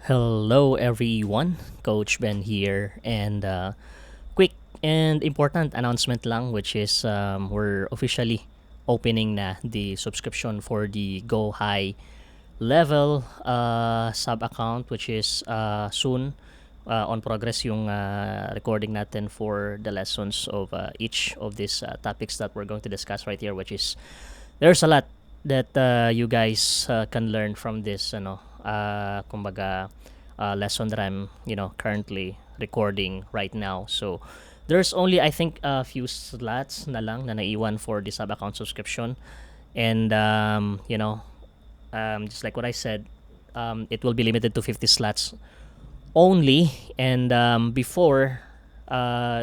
Hello everyone, Coach Ben here, and quick and important announcement lang, which is we're officially opening na the subscription for the Go High level sub account, which is soon on progress yung recording natin for the lessons of each of these topics that we're going to discuss right here, which is there's a lot that you guys can learn from this kumbaga lesson that I'm currently recording right now. So there's only I think a few slots na lang na naiwan for the sub account subscription, and just like what I said, it will be limited to 50 slots only. And before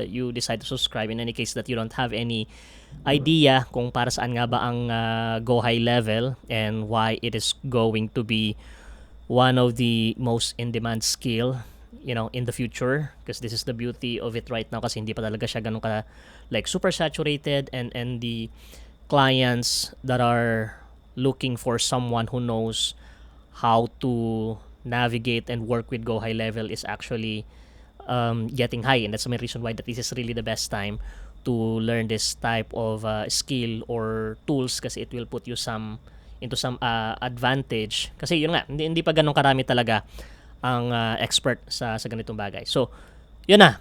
you decide to subscribe, in any case that you don't have any idea kung para saan nga ba ang Go High level and why it is going to be one of the most in-demand skill in the future, because this is the beauty of it right now, kasi hindi pa talaga siya ganun ka like super saturated, and the clients that are looking for someone who knows how to navigate and work with Go High level is actually getting high, and that's the main reason why that this is really the best time to learn this type of skill or tools, kasi it will put you into some advantage, kasi yun nga, hindi pa ganun karami talaga ang expert sa ganitong bagay. So yun na,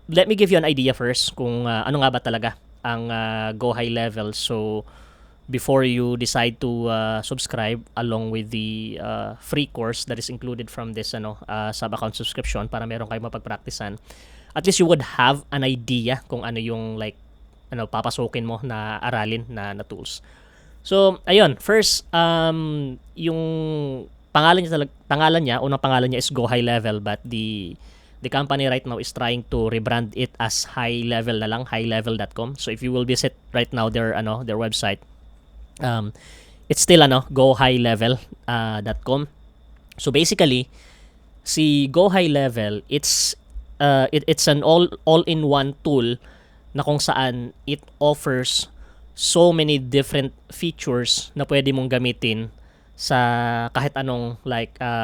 let me give you an idea first kung ano nga ba talaga ang Go High level. So before you decide to subscribe along with the free course that is included from this sub account subscription, para meron kayong mapagpraktisan, at least you would have an idea kung ano yung papasukin mo na aralin na tools. So ayun, first yung unang pangalan niya is Go High level, but the company right now is trying to rebrand it as High Level na lang, highlevel.com. So if you will visit right now their website, it's still gohighlevel.com. So basically, si Go High level, it's an all-in-one tool na kung saan it offers so many different features na pwede mong gamitin sa kahit anong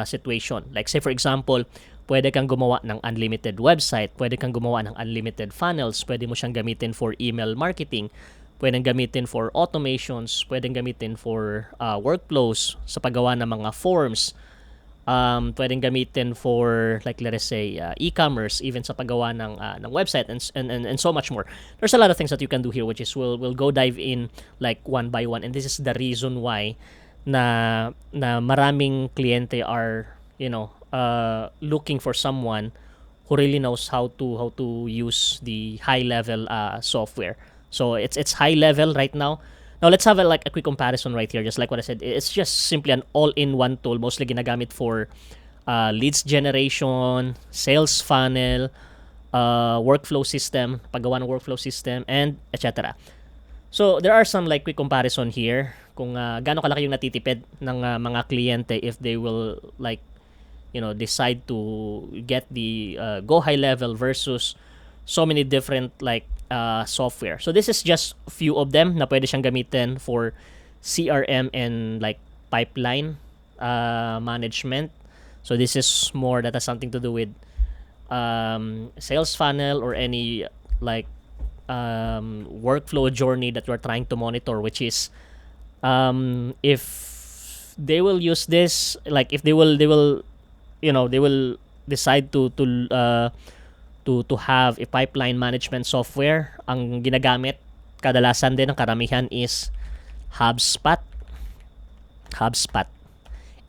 situation. Like say for example, pwede kang gumawa ng unlimited website, pwede kang gumawa ng unlimited funnels, pwede mo siyang gamitin for email marketing, pwedeng gamitin for automations, pwedeng gamitin for workflows sa paggawa ng mga forms, pwedeng gamitin for let's say e-commerce, even sa paggawa ng website, and so much more. There's a lot of things that you can do here, which is we'll go dive in one by one, and this is the reason why na maraming kliyente are looking for someone who really knows how to use the high level software. So it's high level right now. Now let's have a quick comparison right here. Just like what I said, it's just simply an all-in-one tool, mostly ginagamit for leads generation, sales funnel, workflow system, paggawa ng workflow system, and etc. So there are some quick comparison here kung gaano kalaki yung natitipid ng mga kliyente if they will decide to get the Go High level versus so many different software. So this is just a few of them na pwede siyang gamitin for CRM and pipeline management. So this is more that has something to do with sales funnel or any workflow journey that you're trying to monitor, which is if they will use this, if they will decide to have a pipeline management software, ang ginagamit kadalasan din ng karamihan is HubSpot.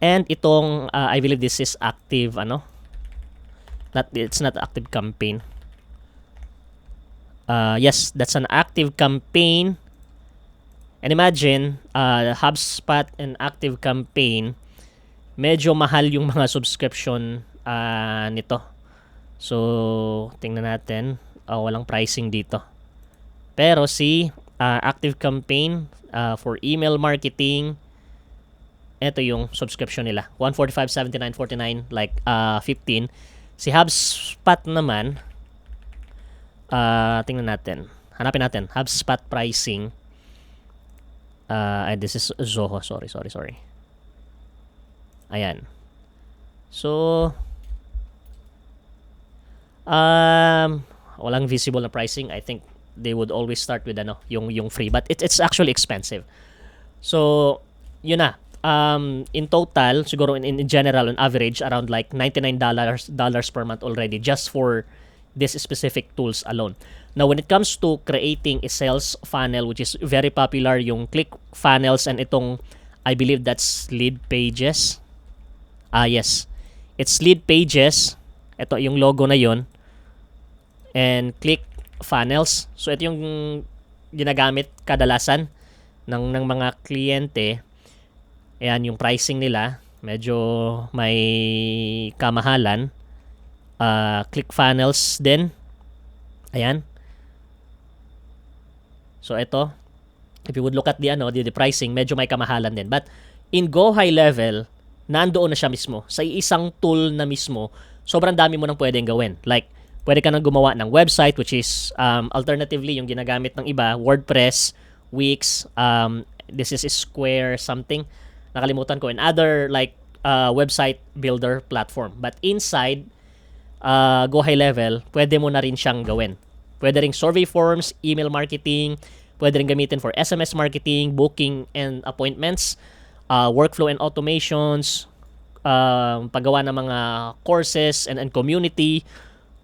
And itong I believe this is active it's not active campaign. Yes, that's an active campaign. And imagine, HubSpot and active campaign, medyo mahal yung mga subscription nito. So, tingnan natin. Walang pricing dito. Pero si active campaign for email marketing, ito yung subscription nila. $145.79.49 15. Si HubSpot naman, tingnan natin. Hanapin natin. HubSpot pricing. This is Zoho. Sorry. Ayan. So, walang visible na pricing. I think they would always start with yung free, but it's actually expensive. So, yun na. In total, siguro in general, on average, around like $99 per month already just for this specific tools alone. Now, when it comes to creating a sales funnel, which is very popular, yung ClickFunnels and itong, I believe that's Lead Pages. Yes. It's Lead Pages. Ito, yung logo na yon. And ClickFunnels. So, ito yung ginagamit kadalasan ng mga kliyente. Ayan, yung pricing nila, medyo may kamahalan. ClickFunnels din. Ayan. So, ito. If you would look at the pricing, medyo may kamahalan din. But, in Go High Level, nandoon na siya mismo. Sa isang tool na mismo, sobrang dami mo nang pwedeng gawin. Like, pwede ka nang gumawa ng website, which is, alternatively, yung ginagamit ng iba, WordPress, Wix, this is Square something. Nakalimutan ko. And other, like, website builder platform. But inside, Go High Level, pwede mo na rin siyang gawin. Pwede ring survey forms, email marketing, pwede rin gamitin for SMS marketing, booking and appointments, workflow and automations, paggawa ng mga courses and community,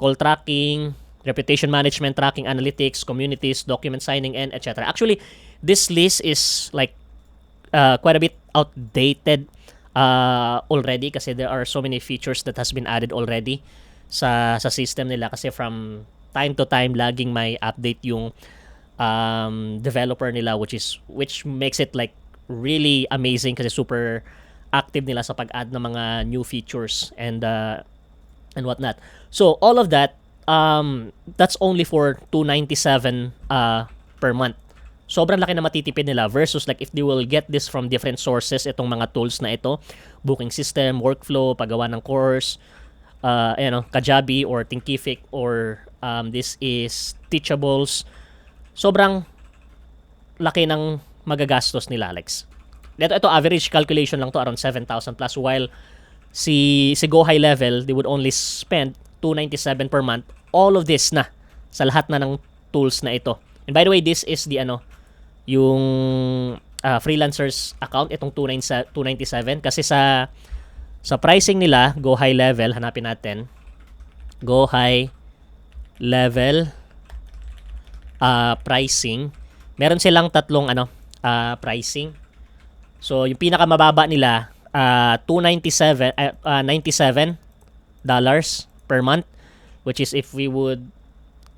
call tracking, reputation management, tracking analytics, communities, document signing, and etc. Actually, this list is like quite a bit outdated already kasi there are so many features that has been added already sa system nila kasi from time to time laging may update yung developer nila which makes it like really amazing kasi super active nila sa pag-add ng mga new features and whatnot. So all of that that's only for $297 per month. Sobrang laki na matitipid nila versus like if they will get this from different sources, itong mga tools na ito, booking system, workflow, paggawa ng course, Kajabi or Thinkific or this is Teachables. Sobrang laki ng magagastos nila, Alex. Ito average calculation lang to around 7,000 plus while si Go High Level, they would only spend $297 per month. All of this na sa lahat na ng tools na ito. And by the way, this is the yung freelancers account, itong 297 kasi sa pricing nila, Go High Level, hanapin natin. Go High Level pricing. Meron silang tatlong pricing. So yung pinakamababa nila $97 per month, which is if we would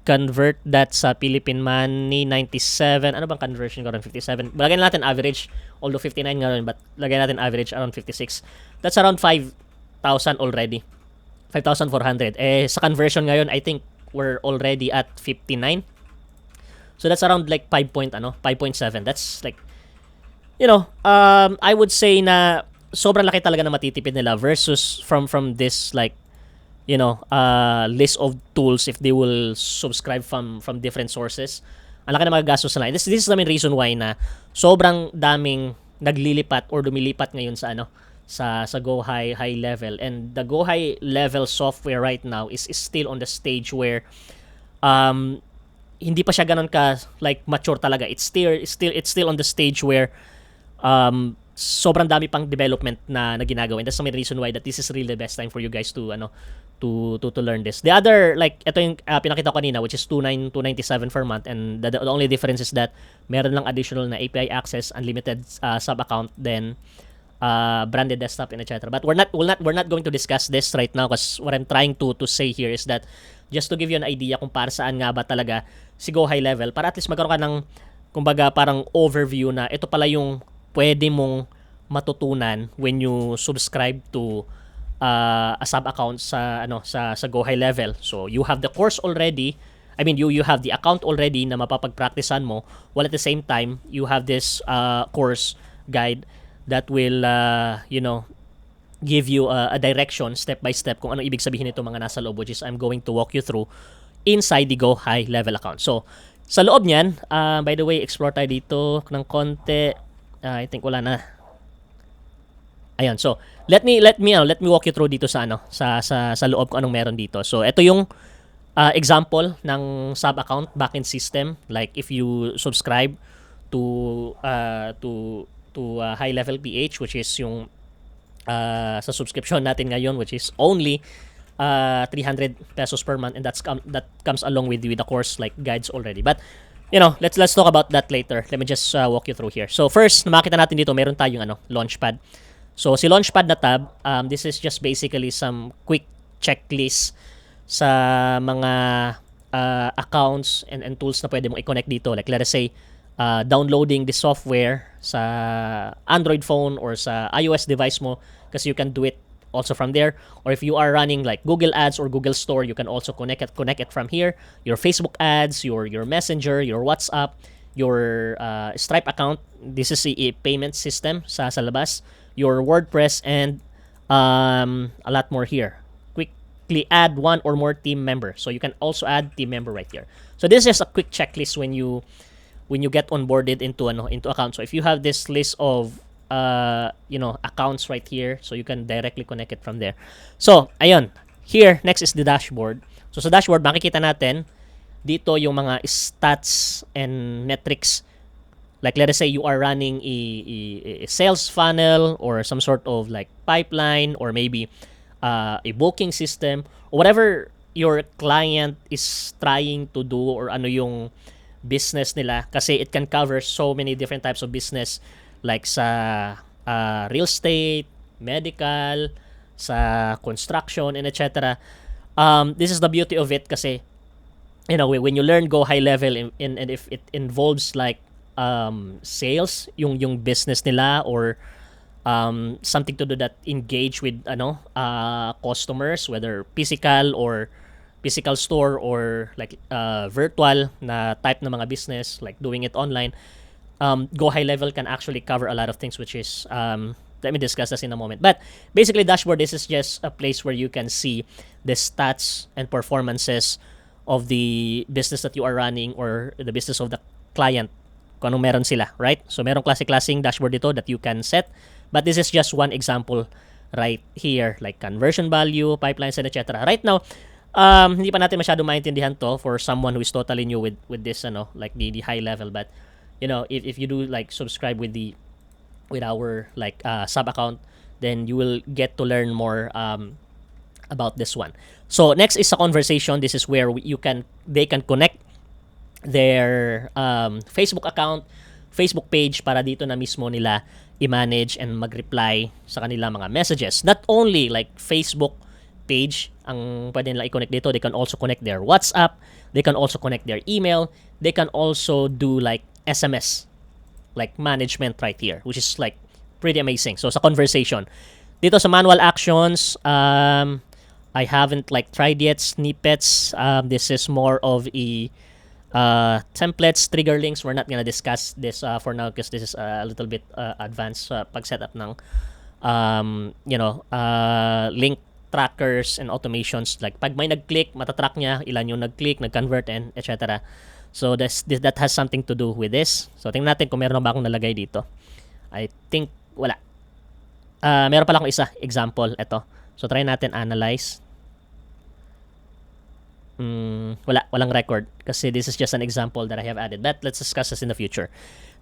convert that sa Philippine money, 97. Ano bang conversion ko? Around 57. Lagyan natin average, although 59 nga rin, but lagyan natin average around 56. That's around 5,000 already. 5,400. Sa conversion ngayon, I think we're already at 59. So that's around like 5.7. That's like, I would say na sobrang laki talaga na matitipid nila versus from this like list of tools if they will subscribe from different sources. Ang laki na magagastos nila. This is the main reason why na sobrang daming naglilipat or dumilipat ngayon sa sa Go High Level. And the Go High Level software right now is still on the stage where hindi pa siya ganun ka like mature talaga. It's still on the stage where sobrang dami pang development na ginagawa. And that's the main reason why that this is really the best time for you guys to learn this. The other, like, ito yung pinakita ko kanina, which is $297 per month, and the only difference is that meron lang additional na API access, unlimited sub-account, then branded desktop, and etc. But we're not going to discuss this right now because what I'm trying to say here is that just to give you an idea kung para saan nga ba talaga si Go High Level, para at least magkaroon ka ng, kumbaga, parang overview na ito pala yung pwede mong matutunan when you subscribe to a sub-account sa Go High Level. So you have the course already. I mean, you have the account already na mapapagpracticean mo, while at the same time you have this course guide that will give you a direction step by step kung ano ibig sabihin nito mga nasa loob, which is I'm going to walk you through inside the Go High Level account. So sa loob niyan, by the way, explore tayo dito ng konti. I think wala na. Ayan. So, let me walk you through dito sa sa loob ko anong meron dito. So, ito yung example ng sub account backend system. Like if you subscribe to high level PH, which is yung sa subscription natin ngayon, which is only 300 pesos per month, and that comes along with the course like guides already. But let's talk about that later. Let me just walk you through here. So first, makita natin dito meron tayong Launchpad. So si Launchpad na tab, this is just basically some quick checklist sa mga accounts and tools na pwede mong i-connect dito. Like let us say, downloading the software sa Android phone or sa iOS device mo, kasi you can do it also from there. Or if you are running like Google Ads or Google Store, you can also connect it from here. Your Facebook ads, your Messenger, your WhatsApp, your Stripe account. This is a payment system sa labas. Your WordPress and a lot more here. Quickly add one or more team member. So you can also add team member right here. So this is a quick checklist when you get onboarded into account. So if you have this list of accounts right here, so you can directly connect it from there. So ayun, here next is the dashboard. So sa dashboard makikita natin dito yung mga stats and metrics. Like let us say you are running a sales funnel or some sort of like pipeline, or maybe a booking system, or whatever your client is trying to do, or ano yung business nila, kasi it can cover so many different types of business, like sa real estate, medical, sa construction, and etc. This is the beauty of it, kasi when you learn Go High Level and if it involves like sales, yung business nila, or something to do that engage with customers, whether physical store or like virtual na type ng mga business, like doing it online. Go High Level can actually cover a lot of things, which is let me discuss this in a moment. But basically, dashboard, this is just a place where you can see the stats and performances of the business that you are running, or the business of the client, kung anong meron sila, right? So merong klase-klaseng dashboard dito that you can set, but this is just one example right here, like conversion value, pipelines, and etc. Right now, hindi pa natin masyado maintindihan to for someone who is totally new with this like the high level. But if you do like subscribe with our like sub account, then you will get to learn more about this one. So next is a conversation. This is where they can connect their Facebook account, Facebook page, para dito na mismo nila i-manage and mag-reply sa kanilang mga messages. Not only like Facebook page ang pwede nila i-connect dito, they can also connect their WhatsApp, they can also connect their email, they can also do like SMS, like management right here, which is like pretty amazing. So sa conversation, dito sa manual actions, I haven't like tried yet snippets. This is more of a templates, trigger links. We're not gonna discuss this for now, because this is a little bit advanced pag setup ng link trackers and automations. Like pag may nag-click, matatrack niya ilan yung nag-click, nag-convert, and etc. So that has something to do with this. So tingnan natin kung meron ba akong nalagay dito. I think wala. Meron pala akong isa example, ito. So try natin analyze. Walang record, kasi this is just an example that I have added, but let's discuss this in the future.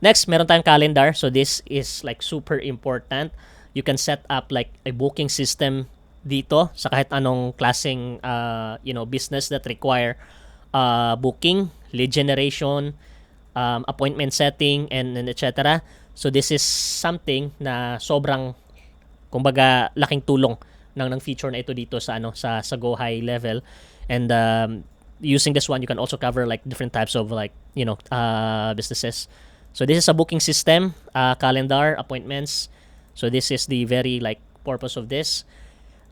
Next, meron tayong calendar. So this is like super important. You can set up like a booking system dito sa kahit anong klaseng business that require booking, lead generation, appointment setting, and etc. So this is something na sobrang, kumbaga, laking tulong ng feature na ito dito sa sa Go High Level. And using this one, you can also cover like different types of like businesses. So this is a booking system, calendar, appointments. So this is the very like purpose of this.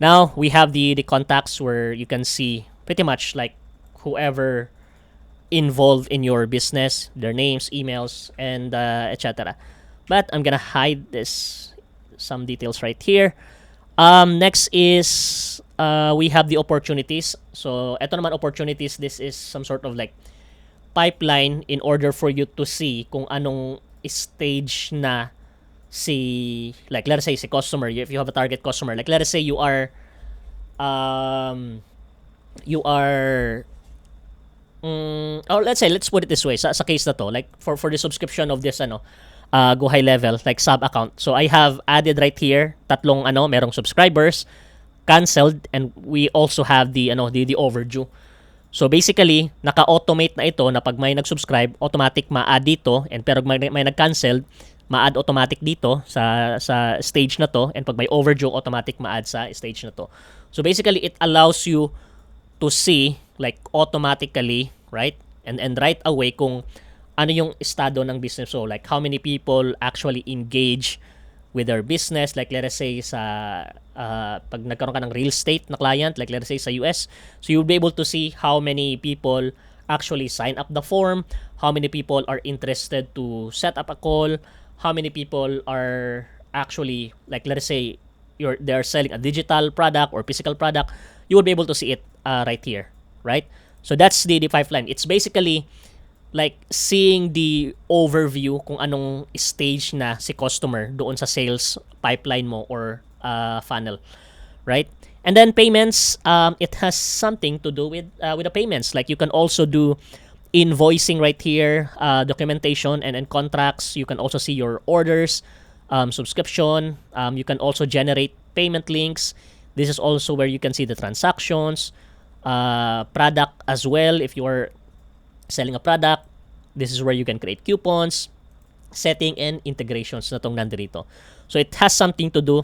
Now we have the contacts, where you can see pretty much like whoever involved in your business, their names, emails, and etc. But I'm gonna hide some details right here. Next is we have the opportunities. So eto naman opportunities, this is some sort of like pipeline in order for you to see kung anong stage na like let us say si customer, if you have a target customer, like let us say um you are or let's put it this way, sa case na to, like for the subscription of this Go High Level, like sub account. So I have added right here tatlong merong subscribers, canceled, and we also have the overdue. So basically, naka-automate na ito na pag may nag-subscribe, automatic ma-add dito, and pero may nag-cancel, ma-add automatic dito sa stage na to, and pag may overdue, automatic ma-add sa stage na to. So basically, it allows you to see like automatically, right? And right away kung ano yung estado ng business. So like how many people actually engage with their business, like let us say sa pag nagkaroon ka ng real estate na client, like let us say sa US, so you'll be able to see how many people actually sign up the form, how many people are interested to set up a call, how many people are actually, like let us say they're selling a digital product or physical product, you will be able to see it right here, right? So that's the pipeline. It's basically like seeing the overview kung anong stage na si customer doon sa sales pipeline mo or funnel, right? And then payments, it has something to do with the payments. Like you can also do invoicing right here, documentation and contracts. You can also see your orders, subscription. You can also generate payment links. This is also where you can see the transactions, product as well. If you are selling a product, this is where you can create coupons, setting and integrations na tong nandito. So it has something to do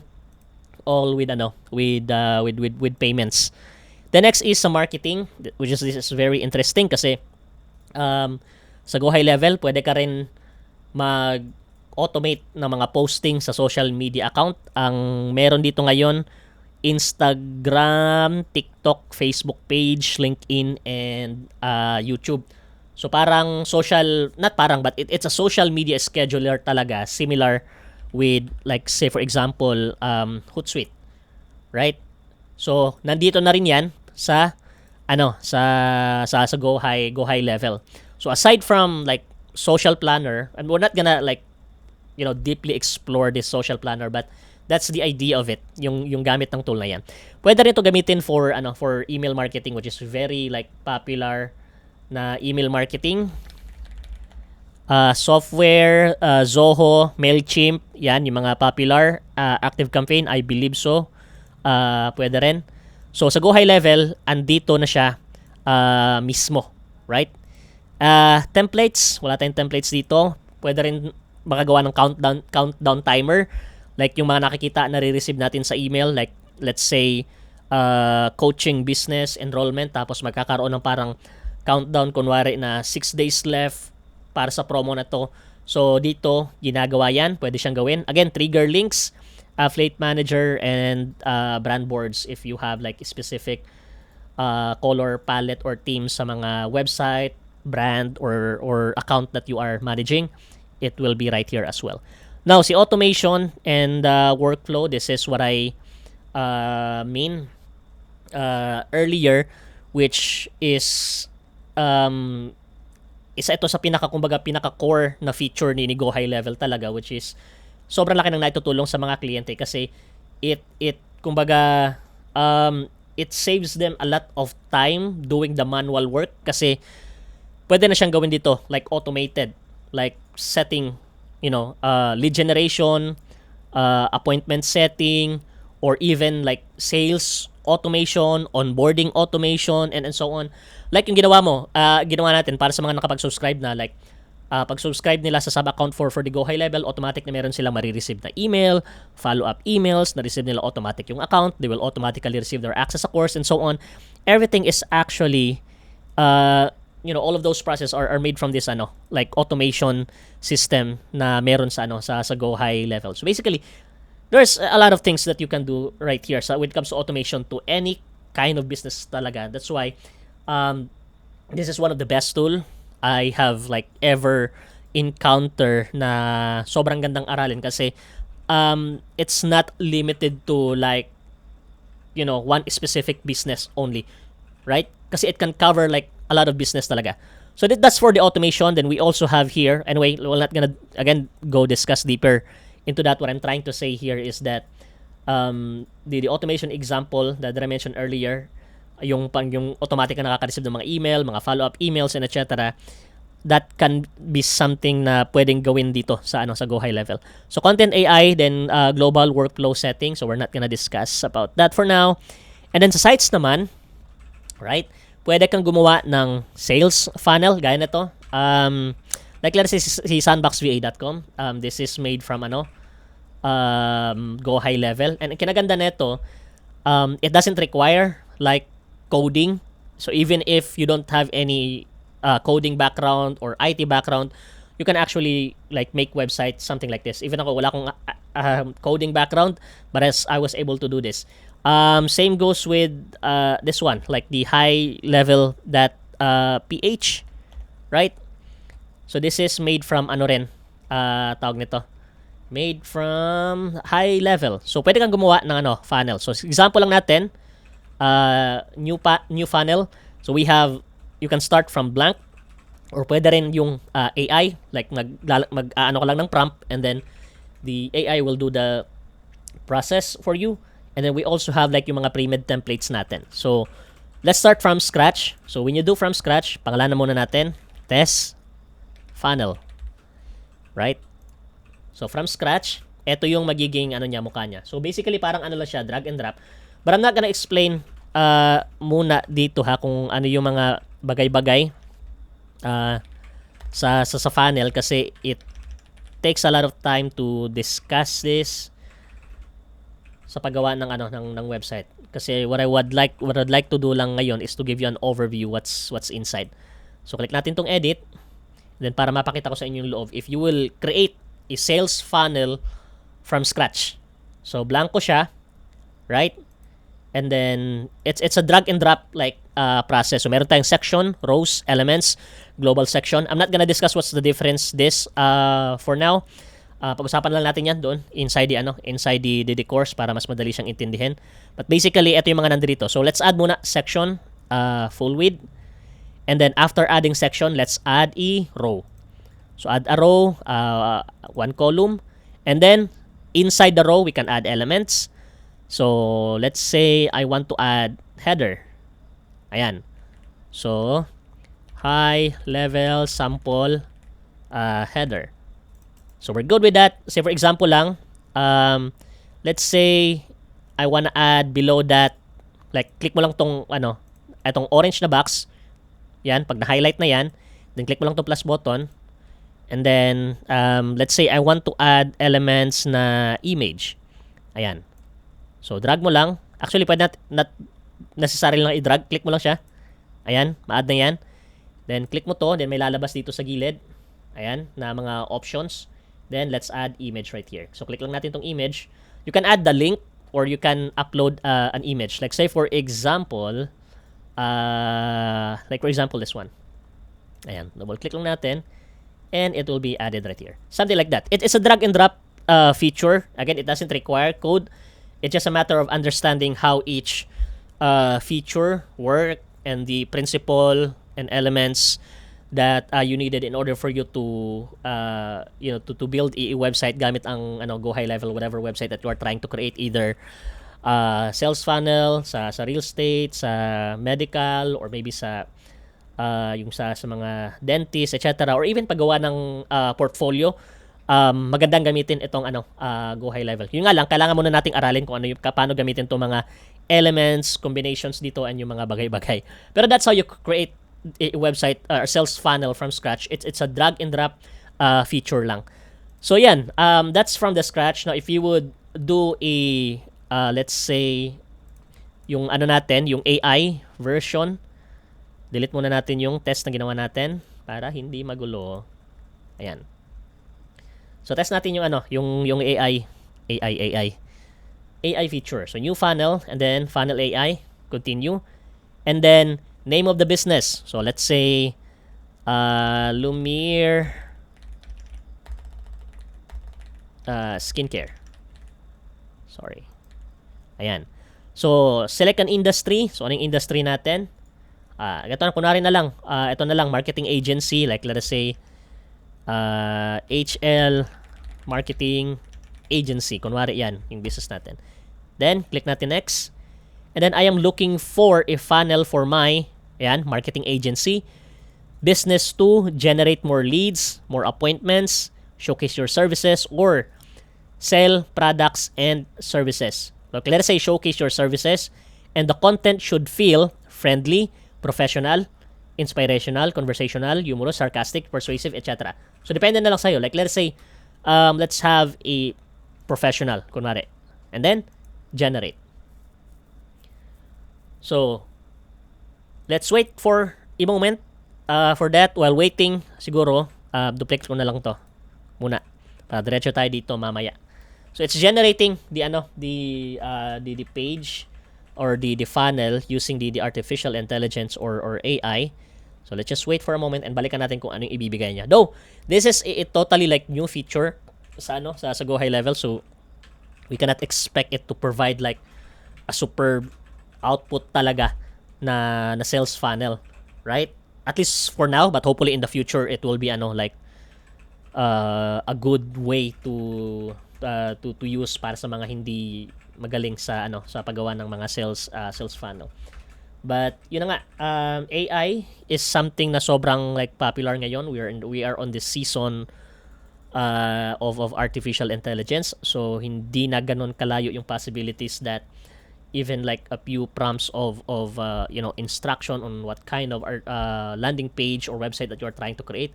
all with with payments. The next is sa marketing, which is this is very interesting kasi sa Go High Level pwede ka rin mag-automate ng mga posting sa social media account. Ang meron dito ngayon, Instagram, TikTok, Facebook page, LinkedIn, and YouTube. So parang but it's a social media scheduler talaga, similar with like say for example, Hootsuite, right? So nandito na rin 'yan sa sa Go High Level. So aside from like social planner, and we're not gonna like deeply explore this social planner, but that's the idea of it, yung gamit ng tool na 'yan. Pwede rin 'to gamitin for email marketing, which is very like popular na email marketing software, Zoho, Mailchimp, yan yung mga popular. ActiveCampaign, I believe so, pwede rin. So sa Go High Level, andito na siya mismo, right? Templates, wala tayong templates dito. Pwede rin makagawa ng countdown timer, like yung mga nakikita na re-receive natin sa email, like let's say coaching business enrollment, tapos magkakaroon ng parang countdown, kunwari na 6 days left para sa promo na to. So dito ginagawa yan, pwede siyang gawin. Again, trigger links, affiliate manager, and brand boards if you have like specific color palette or themes sa mga website, brand, or account that you are managing. It will be right here as well. Now, si automation and workflow, this is what I mean earlier, which is isa ito sa pinaka-core na feature ni Go High Level talaga, which is sobrang laki ng naitutulong sa mga kliyente kasi it saves them a lot of time doing the manual work kasi pwede na siyang gawin dito like automated, like setting lead generation, appointment setting, or even like sales automation, onboarding automation, and so on. Like yung ginawa natin para sa mga nakapag-subscribe na, like pag-subscribe nila sa sub-account for the Go High Level, automatic na meron silang marireceive na email, follow-up emails, na-receive nila automatic yung account, they will automatically receive their access sa course, and so on. Everything is actually, all of those processes are made from this like automation system na meron sa Go High Level. So basically, there's a lot of things that you can do right here when it comes to automation to any kind of business talaga. That's why this is one of the best tool I have like ever encounter na sobrang gandang aralin kasi it's not limited to like one specific business only, right? Kasi it can cover like a lot of business talaga. So that's for the automation. Then we also have here, anyway, we're not gonna again go discuss deeper into that, what I'm trying to say here is that the automation example that I mentioned earlier, yung automatic na nakaka-receive ng mga email, mga follow-up emails, and etc., that can be something na pwedeng gawin dito sa sa Go High Level. So content AI, then global workflow setting. So we're not gonna discuss about that for now. And then sa sites naman, right? Pwede kang gumawa ng sales funnel gaya nito. Like let's say si sandboxva.com. This is made from Go High Level. And kinaganda nito, it doesn't require like coding. So even if you don't have any coding background or IT background, you can actually like make websites, something like this. Even ako, wala akong coding background, but as I was able to do this. Same goes with this one, like the high level that PH, right? So this is made from tawag nito, made from high level. So pwede kang gumawa ng funnel. So example lang natin, new funnel. So you can start from blank, or pwede rin yung AI, like ka lang ng prompt, and then the AI will do the process for you. And then we also have like yung mga pre-made templates natin. So let's start from scratch. So when you do from scratch, pangalanan muna natin, test funnel. Right? So from scratch, ito yung magiging mukha niya. So basically parang lang siya, drag and drop. But I'm not gonna explain muna dito kung ano yung mga bagay-bagay sa funnel, kasi it takes a lot of time to discuss this sa paggawa ng website. Kasi what I'd like to do lang ngayon is to give you an overview what's inside. So click natin tong edit, then para mapakita ko sa inyo yung loob, if you will create a sales funnel from scratch. So blanco siya, right? And then it's a drag and drop like process. So meron tayong section, rows, elements, global section. I'm not gonna discuss what's the difference this for now. Pag-usapan lang natin yan doon inside the course para mas madali siyang intindihin. But basically ito yung mga nandito. So let's add muna section, full width. And then after adding section, let's add a row. So add a row, one column, and then inside the row we can add elements. So let's say I want to add header. Ayan. So high level sample header. So we're good with that. Say for example lang, let's say I wanna add below that, like click mo lang tong itong orange na box. Yan, pag na-highlight na yan, then click mo lang tong plus button. And then let's say I want to add elements na image. Ayan. So drag mo lang. Actually pwede not necessarily lang i-drag. Click mo lang siya. Ayan, ma-add na yan. Then click mo to, then may lalabas dito sa gilid. Ayan, na mga options. Then let's add image right here. So click lang natin tong image. You can add the link or you can upload an image. Like say for example, this one. Ayan, double click lang natin and it will be added right here. Something like that. It's a drag and drop feature. Again, it doesn't require code. It's just a matter of understanding how each feature work and the principle and elements that you needed in order for you to to build a website gamit ang Go High Level, whatever website that you are trying to create, either sales funnel sa real estate, sa medical, or maybe sa yung sa mga dentist, etc., or even paggawa ng portfolio. Magandang gamitin itong Go High Level. Yun nga lang, kailangan muna nating aralin kung paano gamitin itong mga elements, combinations dito, and yung mga bagay-bagay. Pero that's how you create a website or sales funnel from scratch. It's a drag and drop feature lang. So yan, that's from the scratch. Now if you would do a let's say yung yung AI version, delete muna natin yung test na ginawa natin para hindi magulo. Ayan. So test natin yung AI feature. So new funnel, and then funnel AI, continue. And then name of the business. So let's say Lumiere skincare. Sorry. Ayan. So select an industry. So anong industry natin? Ito na, kunwari na lang. Ito na lang, marketing agency. Like let us say HL Marketing agency. Kunwari yan, yung business natin. Then, click natin next. And then, I am looking for a funnel for my marketing agency. Business to generate more leads, more appointments, showcase your services, or sell products and services. So, let's say showcase your services, and the content should feel friendly, professional, inspirational, conversational, humorous, sarcastic, persuasive, etc. So, depende na lang sa'yo. Like, let's say, let's have a professional, kunwari. And then, generate. So, let's wait for a moment. For that, while waiting, siguro, duplicate ko na lang to muna. Para diretso tayo dito mamaya. So, it's generating the page or the funnel using the artificial intelligence or AI. So, let's just wait for a moment and balikan natin kung ano yung ibibigay niya. Though, this is a totally like new feature sa Go High Level. So, we cannot expect it to provide like a superb output talaga na sales funnel, right? At least for now, but hopefully in the future it will be like a good way to use para sa mga hindi magaling sa paggawa ng mga sales funnel. But yun na nga, AI is something na sobrang like popular ngayon. We are on this season of artificial intelligence. So hindi na ganun kalayo yung possibilities that even like a few prompts of instruction on what kind of landing page or website that you're trying to create,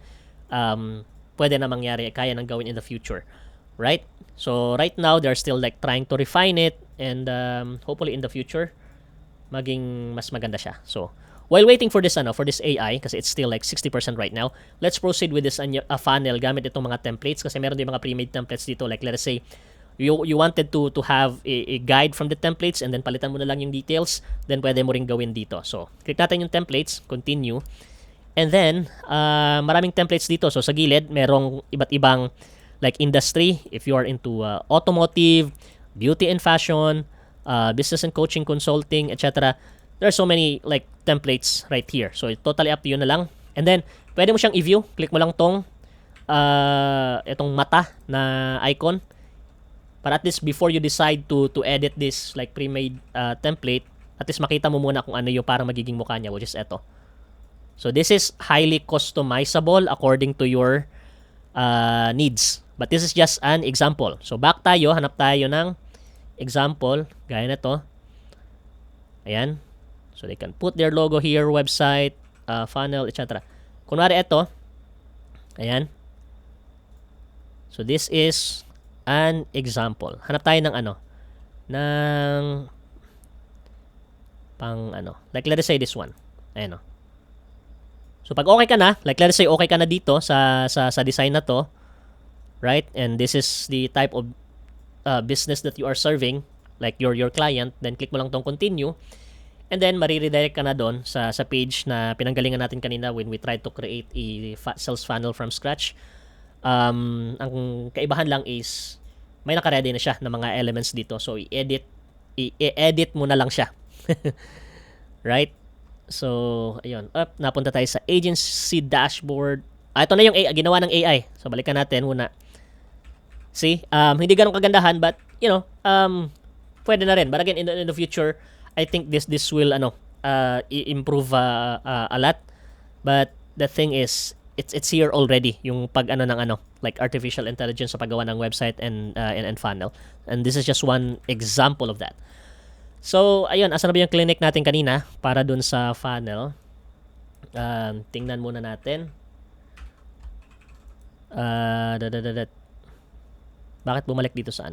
pwede na mangyari, kaya nang gawin in the future, right? So right now they're still like trying to refine it, and hopefully in the future maging mas maganda siya. So while waiting for this AI, kasi it's still like 60% right now, let's proceed with this funnel gamit itong mga templates, kasi meron din mga pre-made templates dito. Like let's say you wanted to have a guide from the templates, and then palitan mo na lang yung details, then pwede mo ring gawin dito. So click natin yung templates, continue, and then maraming templates dito. So sa gilid merong iba't ibang like industry. If you are into automotive, beauty and fashion, business and coaching, consulting, etc., there are so many like templates right here. So it's totally up to you na lang. And then pwede mo siyang i-view. Click mo lang tong itong mata na icon, para at least before you decide to edit this like pre-made template, at least makita mo muna kung ano yung parang magiging mukha niya, which is eto. So this is highly customizable according to your needs. But this is just an example. So back tayo, hanap tayo ng example gaya na to. Ayan. So they can put their logo here, website, funnel, etc. Kunwari ito. Ayan. So this is an example. Hanap tayo ng ng pang like let us say this one. Ayan. So pag okay ka na, like let us say okay ka na dito sa design na to, right? And this is the type of business that you are serving, like your client, then click mo lang tong continue, and then mariredirect ka na doon sa page na pinanggalingan natin kanina when we tried to create a sales funnel from scratch. Ang kaibahan lang is may naka-ready na siya ng mga elements dito. So i-edit mo na lang siya. Right? So ayun, napunta tayo sa agency dashboard. Ito na yung ginawa ng AI. So balikan natin muna. See, hindi ganun kagandahan, but pwede na rin. But again, in the future, I think this will improve a lot. But the thing is, it's here already, yung pag like artificial intelligence sa paggawa ng website and funnel. And this is just one example of that. So ayun, asa na ba yung clinic natin kanina para dun sa funnel? Tingnan muna natin. Bakit bumalik dito sa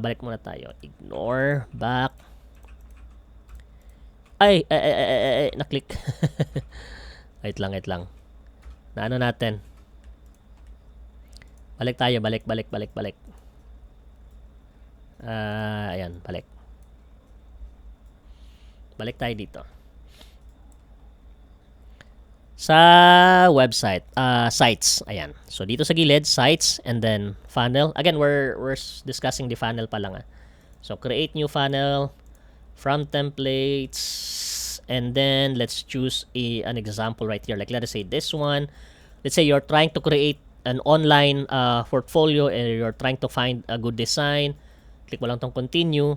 balik muna tayo. Ignore, back. Ay, na-click. Wait lang. Na natin. Balik tayo, balik. Ayan, balik. Balik tayo dito. Sa website, sites, ayan. So dito sa gilid, sites, and then funnel. Again, we're discussing the funnel pa lang. So create new funnel from templates, and then let's choose an example right here. Like let us say this one. Let's say you're trying to create an online portfolio and you're trying to find a good design, click mo lang tong continue,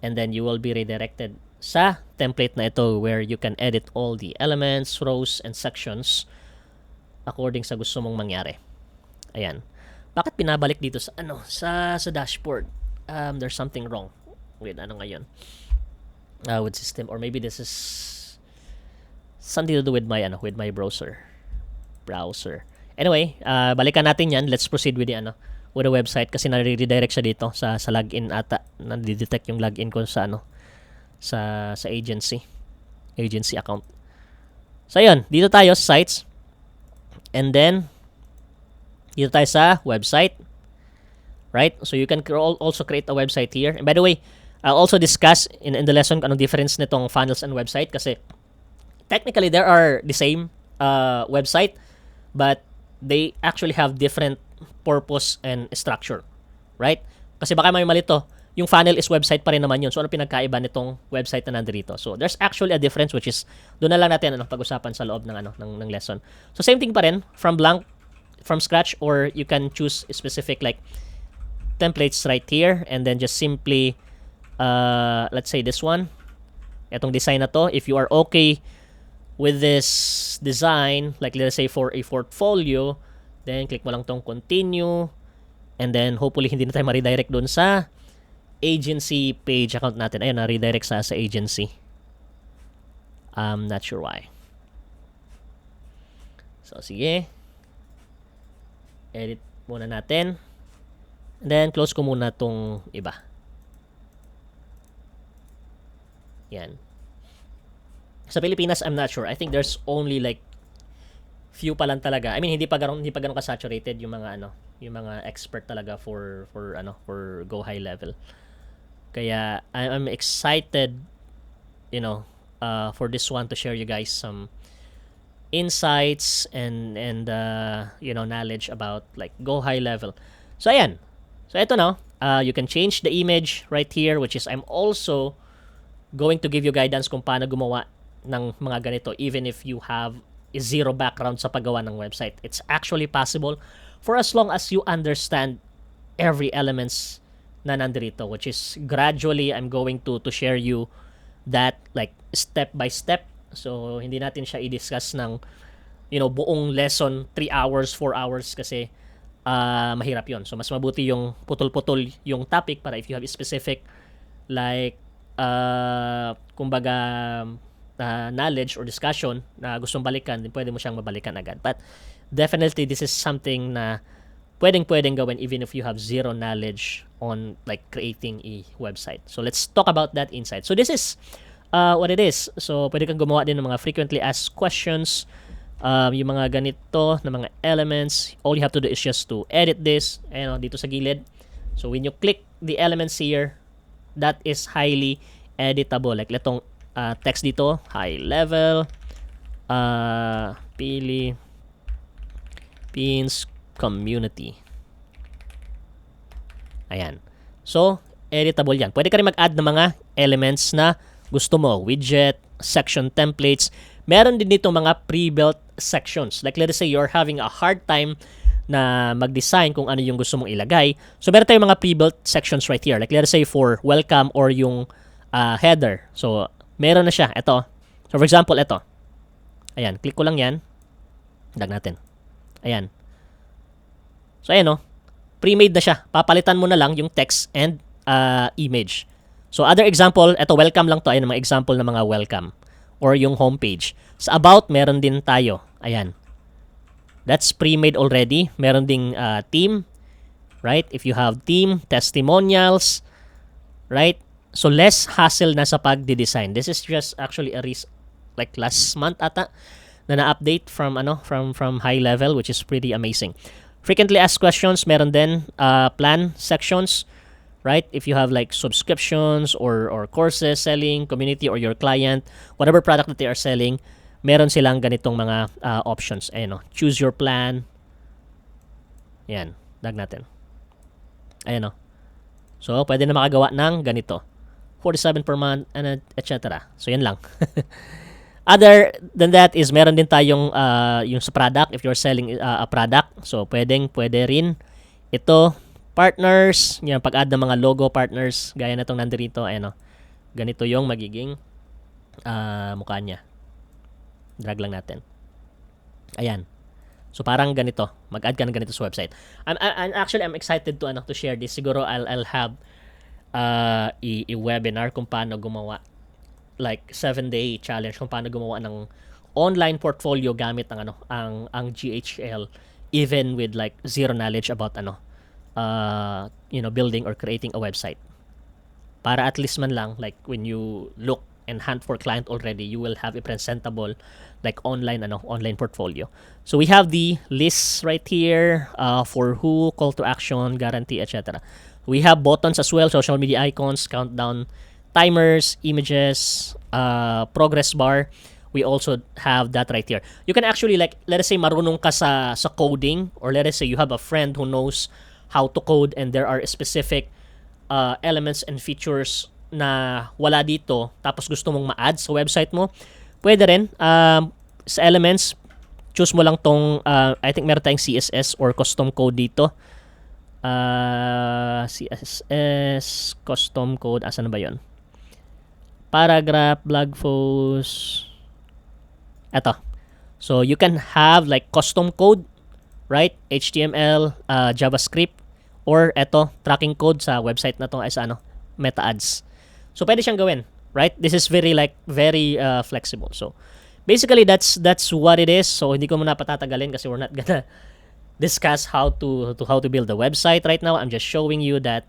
and then you will be redirected sa template na ito where you can edit all the elements, rows, and sections according sa gusto mong mangyari. Ayan. Bakit pinabalik dito sa sa dashboard? There's something wrong with ngayon. With system, or maybe this is something to do with my with my browser. Anyway, balikan natin 'yan. Let's proceed with the with the website kasi nare-redirect siya dito sa login ata. Nadi-detect yung login ko sa sa agency account. So ayun, dito tayo sa sites. And then dito tayo sa website. Right? So you can also create a website here. And by the way, I'll also discuss in the lesson anong difference nitong funnels and website kasi technically there are the same website but they actually have different purpose and structure. Right? Kasi baka may malito, yung funnel is website pa rin naman yun. So ano pinagkaiba nitong website na nandito? So there's actually a difference which is doon na lang natin pag-usapan sa loob ng ng lesson. So same thing pa rin from scratch, or you can choose a specific like templates right here and then just simply let's say this one, etong design na to, if you are okay with this design, like let's say for a portfolio, then click mo lang tong continue, and then hopefully hindi na tayo ma-redirect doon sa agency page account natin. Ayun, na-redirect sa agency. I'm not sure why. So sige, edit muna natin, and then close ko muna tong iba. Yan. Sa Pilipinas, I'm not sure. I think there's only like few pa lang talaga. I mean, hindi pa ganun ka-saturated yung mga yung mga expert talaga for Go High Level. Kaya I'm excited, for this one to share you guys some insights and knowledge about like Go High Level. So ayan. So ito na. You can change the image right here, which is I'm also going to give you guidance kung paano gumawa ng mga ganito even if you have zero background sa paggawa ng website. It's actually possible for as long as you understand every elements na nandito, which is gradually I'm going to share you that like step by step. So hindi natin siya i-discuss ng buong lesson 3 hours, 4 hours kasi mahirap yon. So mas mabuti yung putol-putol yung topic para if you have a specific like kumbaga knowledge or discussion na gustong balikan, din pwede mo siyang mabalikan agad. But definitely this is something na pwedeng gawin even if you have zero knowledge on like creating a website. So let's talk about that inside. So this is what it is. So pwede kang gumawa din ng mga frequently asked questions, yung mga ganito na mga elements. All you have to do is just to edit this dito sa gilid. So when you click the elements here, that is highly editable. Like letong text dito, high level, Philippines community. Ayan. So, editable yan. Pwede ka rin mag-add ng mga elements na gusto mo. Widget, section templates. Meron din dito mga pre-built sections. Like let's say you're having a hard time na mag-design kung ano yung gusto mong ilagay. So, meron tayong mga pre-built sections right here. Like let's say for welcome or yung header. So, meron na siya. Ito. So, for example, ito. Ayan. Click ko lang yan. Dag natin. Ayan. So, ayan pre-made na siya. Papalitan mo na lang yung text and image. So, other example, ito, welcome lang to. Ayan, mga example ng mga welcome. Or yung homepage. Sa about, meron din tayo. Ayan. That's pre-made already. Meron ding theme. Right? If you have theme, testimonials. Right? So, less hassle na sa pag-design. This is just actually like last month ata na na-update from high level, which is pretty amazing. Frequently asked questions, meron din plan sections, right? If you have like subscriptions or courses selling, community or your client, whatever product that they are selling, meron silang ganitong mga options. Ayan choose your plan. Ayan, dag natin. Ayan So, pwede na makagawa ng ganito. 47 per month, and etc. So, yan lang. Other than that is meron din tayong yung sa product, if you're selling a product. So pwede rin ito. Partners, yung pag-add ng mga logo partners, gaya na itong nandito, ayan o. Ganito yung magiging mukha niya. Drag lang natin. Ayan. So parang ganito, mag-add ka ng ganito sa website. I'm excited to share this. Siguro I'll have i-webinar kung paano gumawa, like 7-day challenge kung paano gumawa ng online portfolio gamit ang GHL, even with like zero knowledge about building or creating a website. Para at least man lang, like when you look and hunt for client already, you will have a presentable like online portfolio. So we have the lists right here for who, call to action, guarantee, etc. We have buttons as well, social media icons, countdown, timers, images, progress bar. We also have that right here. You can actually, like, let us say marunong ka sa coding, or let us say you have a friend who knows how to code and there are specific elements and features na wala dito, tapos gusto mong ma-add sa website mo, pwede rin. Sa elements, choose mo lang tong, I think meron tayong CSS or custom code dito. CSS, custom code, asan na ba yun? Paragraph, blog post, eto. So you can have like custom code, right? HTML, JavaScript, or eto, tracking code sa website na to as meta ads. So pwede siyang gawin, right? This is very flexible. So basically that's what it is. So hindi ko muna patatagalin kasi we're not gonna discuss how to build the website right now. I'm just showing you that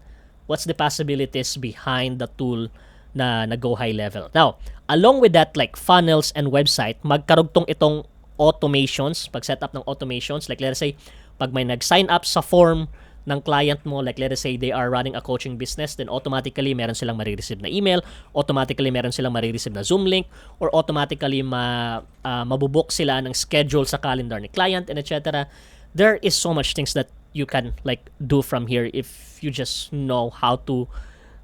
what's the possibilities behind the tool na Go High Level. Now, along with that, like funnels and website, magkarugtong itong automations, pag-setup ng automations. Like let's say, pag may nag-sign up sa form ng client mo, like let's say they are running a coaching business, then automatically meron silang marireceive na email, automatically meron silang marireceive na Zoom link, or automatically mabubook sila ng schedule sa calendar ni client, and etc. There is so much things that you can like do from here if you just know how to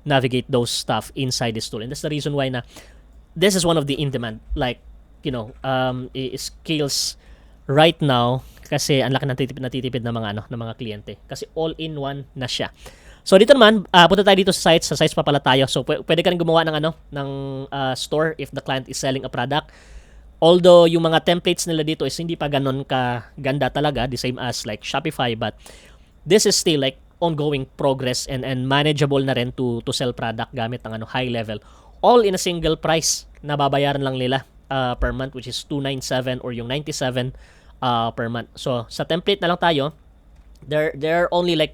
navigate those stuff inside this tool. And that's the reason why this is one of the in-demand skills right now, kasi ang laki natitipid ng mga kliyente kasi all-in-one na siya. So dito naman, punta tayo dito sa sites pa pala tayo. So pwede ka rin gumawa ng store if the client is selling a product. Although yung mga templates nila dito is hindi pa ganun ka ganda talaga, the same as like Shopify, but this is still like ongoing progress and manageable na rin to sell product gamit ng high level, all in a single price na babayaran lang nila per month, which is $297 or yung $97 per month. So sa template na lang tayo. There are only like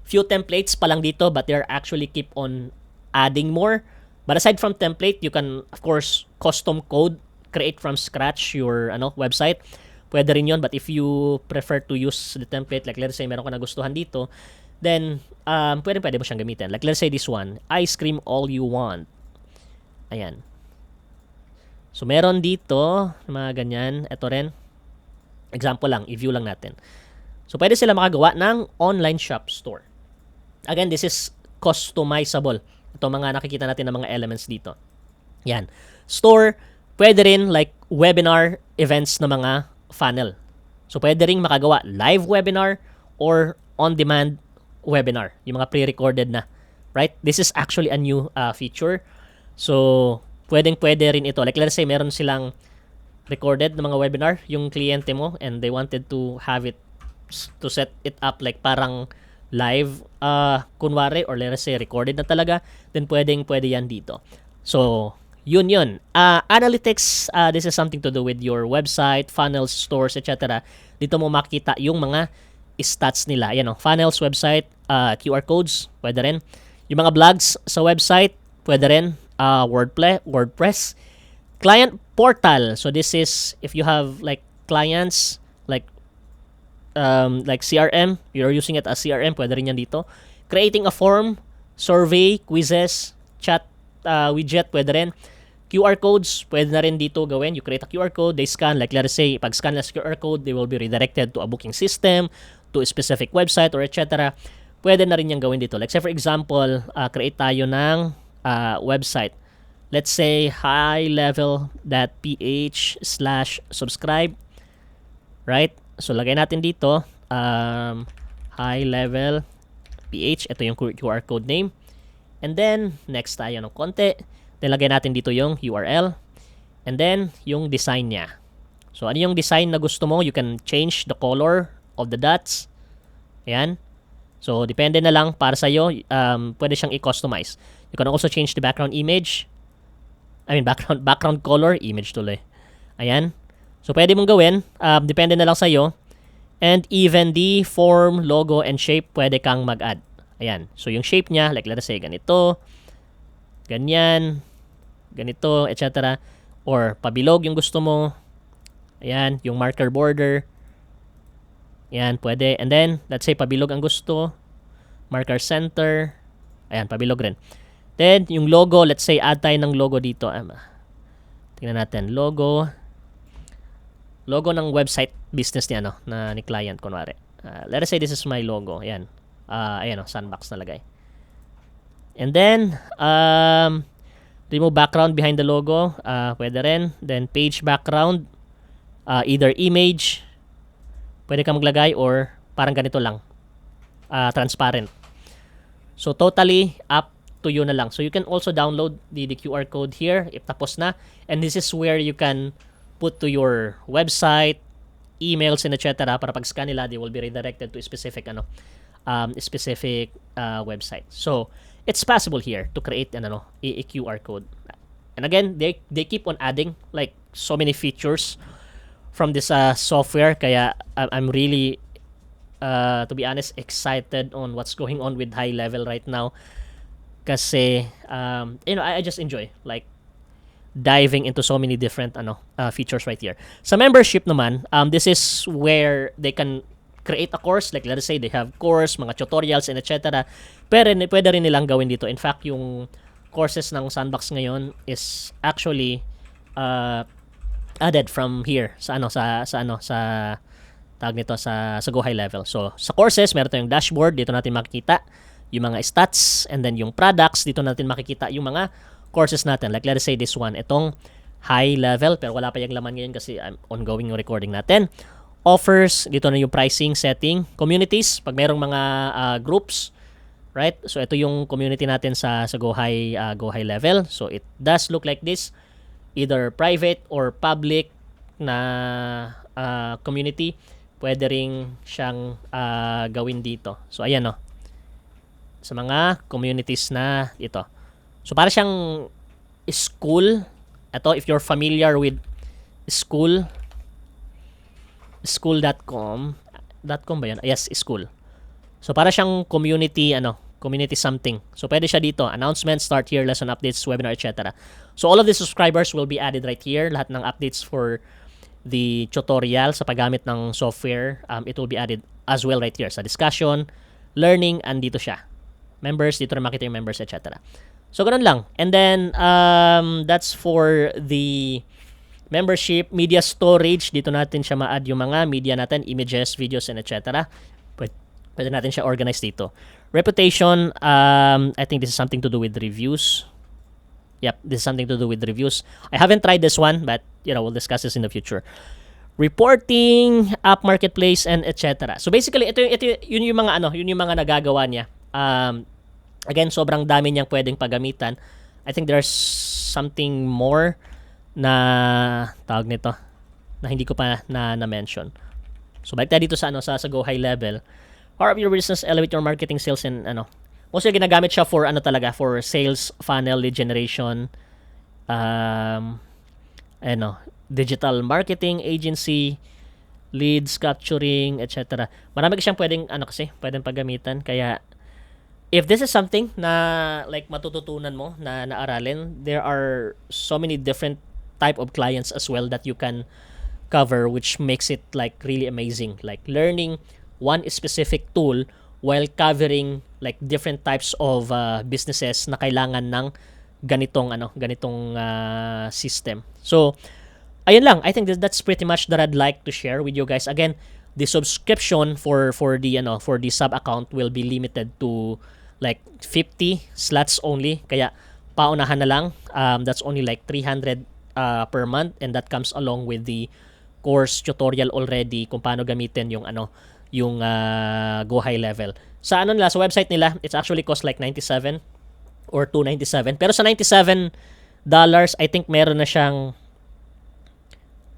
few templates pa lang dito, but they're actually keep on adding more. But aside from template, you can of course custom code, create from scratch your website. Pwede rin yun, but if you prefer to use the template, like let's say meron ka nagustuhan dito, then pwede mo siyang gamitin. Like let's say this one, ice cream all you want. Ayan. So meron dito mga ganyan. Ito rin, example lang, i-view lang natin. So pwede sila makagawa ng online shop store. Again, this is customizable. Ito mga nakikita natin ng mga elements dito. Yan. Store, pwede rin like webinar events na mga funnel. So pwede rin makagawa live webinar or on-demand webinar, yung mga pre-recorded na, right? This is actually a new feature. So pwede rin ito. Like let's say meron silang recorded na mga webinar yung kliyente mo and they wanted to have it to set it up like parang live kunwari, or let's say recorded na talaga, then pwede yan dito. So yun. Analytics, this is something to do with your website, funnels, stores, etc. Dito mo makita yung mga stats nila. Yan funnels, website, QR codes, pwede rin. Yung mga blogs sa website, pwede rin. WordPress, client portal. So this is if you have like clients like CRM, you're using it as CRM, pwede rin yan dito. Creating a form, survey, quizzes, chat widget, pwede rin. QR codes, pwede na rin dito gawin. You create a QR code, they scan, like let's say, pag scan na QR code, they will be redirected to a booking system, to a specific website, or etc. Pwede na rin yung gawin dito. Like say for example, create tayo ng website. let's say highlevel.ph/subscribe, right? So lagay natin dito high level ph, ito yung QR code name. And then next tayo ng konti. Then lagay natin dito yung URL and then yung design niya. So ano yung design na gusto mo? You can change the color of the dots. Ayan. So depende na lang para sa iyo. Pwede siyang i-customize. You can also change the background image. Background color, image tuloy. Ayan. So pwede mong gawin, depende na lang sa iyo. And even the form, logo, and shape, pwede kang mag-add. Ayan. So yung shape niya, like let's say ganito, ganyan, ganito, etc. Or pabilog yung gusto mo. Ayan, yung marker border. Ayan, pwede. And then, let's say pabilog ang gusto. Marker center. Ayan, pabilog rin. Then, yung logo, let's say add tayo ng logo dito. Tingnan natin, logo. Logo ng website business niya, ni client, kunwari. Let's say this is my logo. Ayan. Ayan, sandbox nalagay. And then, remove background behind the logo. Pwede rin. Then, page background. Either image. Pwede ka maglagay or parang ganito lang. Transparent. So, totally up to you na lang. So, you can also download the QR code here if tapos na. And this is where you can put to your website, emails, and etc. Para pag scan nila, they will be redirected to a specific website. So, it's possible here to create a QR code. And again, they keep on adding like so many features from this software. Kaya I'm really, to be honest, excited on what's going on with High Level right now. Kasi, I just enjoy like diving into so many different features right here. Sa membership naman, this is where they can create a course. Like let's say they have course, mga tutorials, and etc. Pero pwede rin nilang gawin dito. In fact, yung courses ng Sandbox ngayon is actually added from here sa tag nito sa Go High Level. So sa courses, meron tayong dashboard, dito natin makikita yung mga stats, and then yung products, dito natin makikita yung mga courses natin. Like let's say this one, itong High Level, pero wala pa yung laman ngayon kasi ongoing yung recording natin. Offers, dito na yung pricing, setting, communities, pag merong mga groups, right? So ito yung community natin sa Go High Level. So it does look like this, either private or public na community. Pwede ring siyang gawin dito. So ayan sa mga communities na ito. So para siyang school. Ito, if you're familiar with school.com ba yan? Yes, school. So para siyang community something. So pwede siya dito, announcements, start here, lesson updates, webinar, etc. So all of the subscribers will be added right here. Lahat ng updates for the tutorial sa paggamit ng software, it will be added as well right here sa discussion, learning, and dito siya. Members, dito na makita yung members, etc. So ganun lang. And then that's for the membership. Media storage, dito natin siya ma-add yung mga media natin, images, videos, and etc. Pwede natin siya organize dito. Reputation, I think this is something to do with reviews. Yep, this is something to do with reviews. I haven't tried this one, but we'll discuss this in the future. Reporting, app marketplace, and etc. So basically, yun yung mga nagagawa niya. Again, sobrang dami niyang pwedeng paggamitan. I think there's something more na tawag nito na hindi ko pa na-mention. So balik tayo dito sa Go High Level. Power up your business, elevate your marketing, sales, and mostly ginagamit siya for for sales, funnel, lead generation, digital marketing agency, leads capturing, etc. Marami siyang pwedeng paggamitan. Kaya if this is something na like matututunan mo na naaralin, there are so many different type of clients as well that you can cover, which makes it like really amazing. Like learning one specific tool while covering like different types of businesses na kailangan ng ganitong system. So ayun lang. I think that's pretty much that I'd like to share with you guys. Again, the subscription for the sub account will be limited to like 50 slots only. Kaya paunahan na lang. That's only like 300 per month, and that comes along with the course tutorial already kung paano gamitin yung yung Go High Level. Sa sa website nila, it's actually cost like 97 or 297. Pero sa $97, I think meron na siyang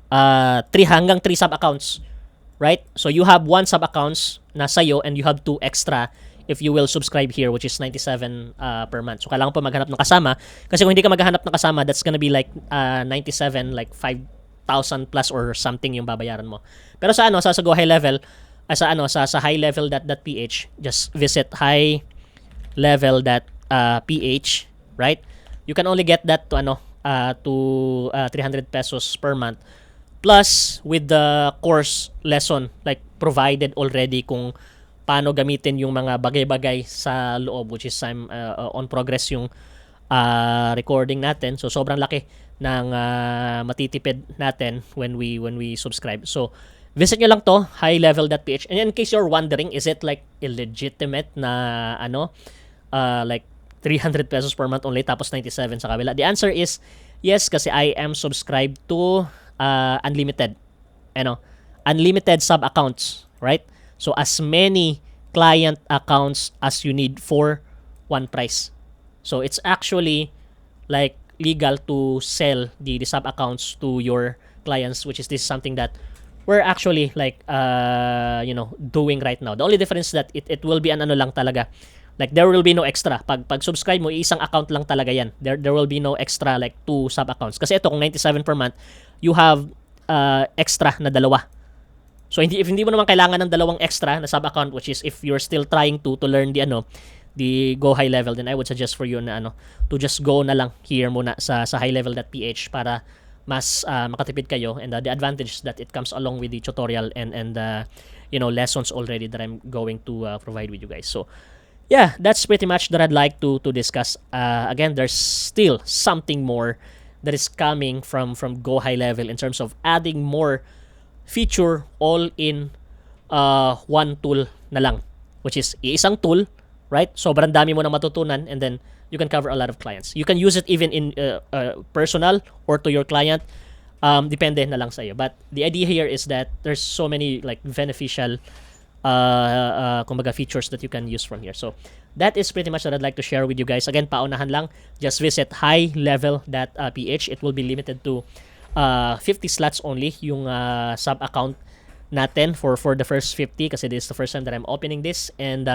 3 hanggang 3 sub-accounts. Right? So you have 1 sub-accounts na sa'yo and you have 2 extra if you will subscribe here, which is 97 per month. So kailangan pa maghanap ng kasama. Kasi kung hindi ka maghanap ng kasama, that's gonna be like 97, like 5,000 plus or something yung babayaran mo. Pero sa sa Go High Level, sa highlevel.ph, just visit highlevel.ph, right? You can only get that to 300 pesos per month. Plus, with the course lesson, like provided already kung paano gamitin yung mga bagay-bagay sa loob, which is on progress yung recording natin. So, sobrang laki ng matitipid natin when we subscribe. So, visit nyo lang to, highlevel.ph. And in case you're wondering, is it like illegitimate na like 300 pesos per month only tapos 97 sa kabila? The answer is yes, kasi I am subscribed to unlimited unlimited sub accounts, right? So as many client accounts as you need for one price. So it's actually like legal to sell the sub accounts to your clients, which is this something that we're actually like doing right now. The only difference that it will be an lang talaga. Like there will be no extra. Pag subscribe mo, isang account lang talaga yan. There will be no extra like 2 sub accounts. Kasi ito kung 97 per month, you have extra na 2. So if hindi mo naman kailangan ng 2 extra na sub account, which is if you're still trying to learn the Go High Level, then I would suggest for you na to just go na lang here muna sa highlevel.ph para mas makatipid kayo, and the advantage that it comes along with the tutorial and lessons already that I'm going to provide with you guys. So yeah, that's pretty much that I'd like to discuss. Again, there's still something more that is coming from Go High Level in terms of adding more feature all in one tool na lang, which is isang tool, right? Sobrang dami mo na matutunan, and then you can cover a lot of clients. You can use it even in personal or to your client. Depende na lang sa iyo. But the idea here is that there's so many like beneficial kumbaga features that you can use from here. So that is pretty much what I'd like to share with you guys. Again, paunahan lang, just visit highlevel.ph. It will be limited to 50 slots only yung sub account natin for the first 50, kasi this is the first time that I'm opening this, and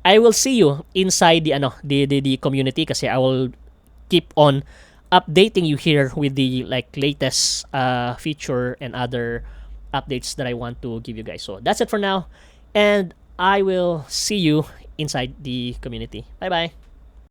I will see you inside the community, kasi I will keep on updating you here with the like latest feature and other updates that I want to give you guys. So that's it for now, and I will see you inside the community. Bye bye.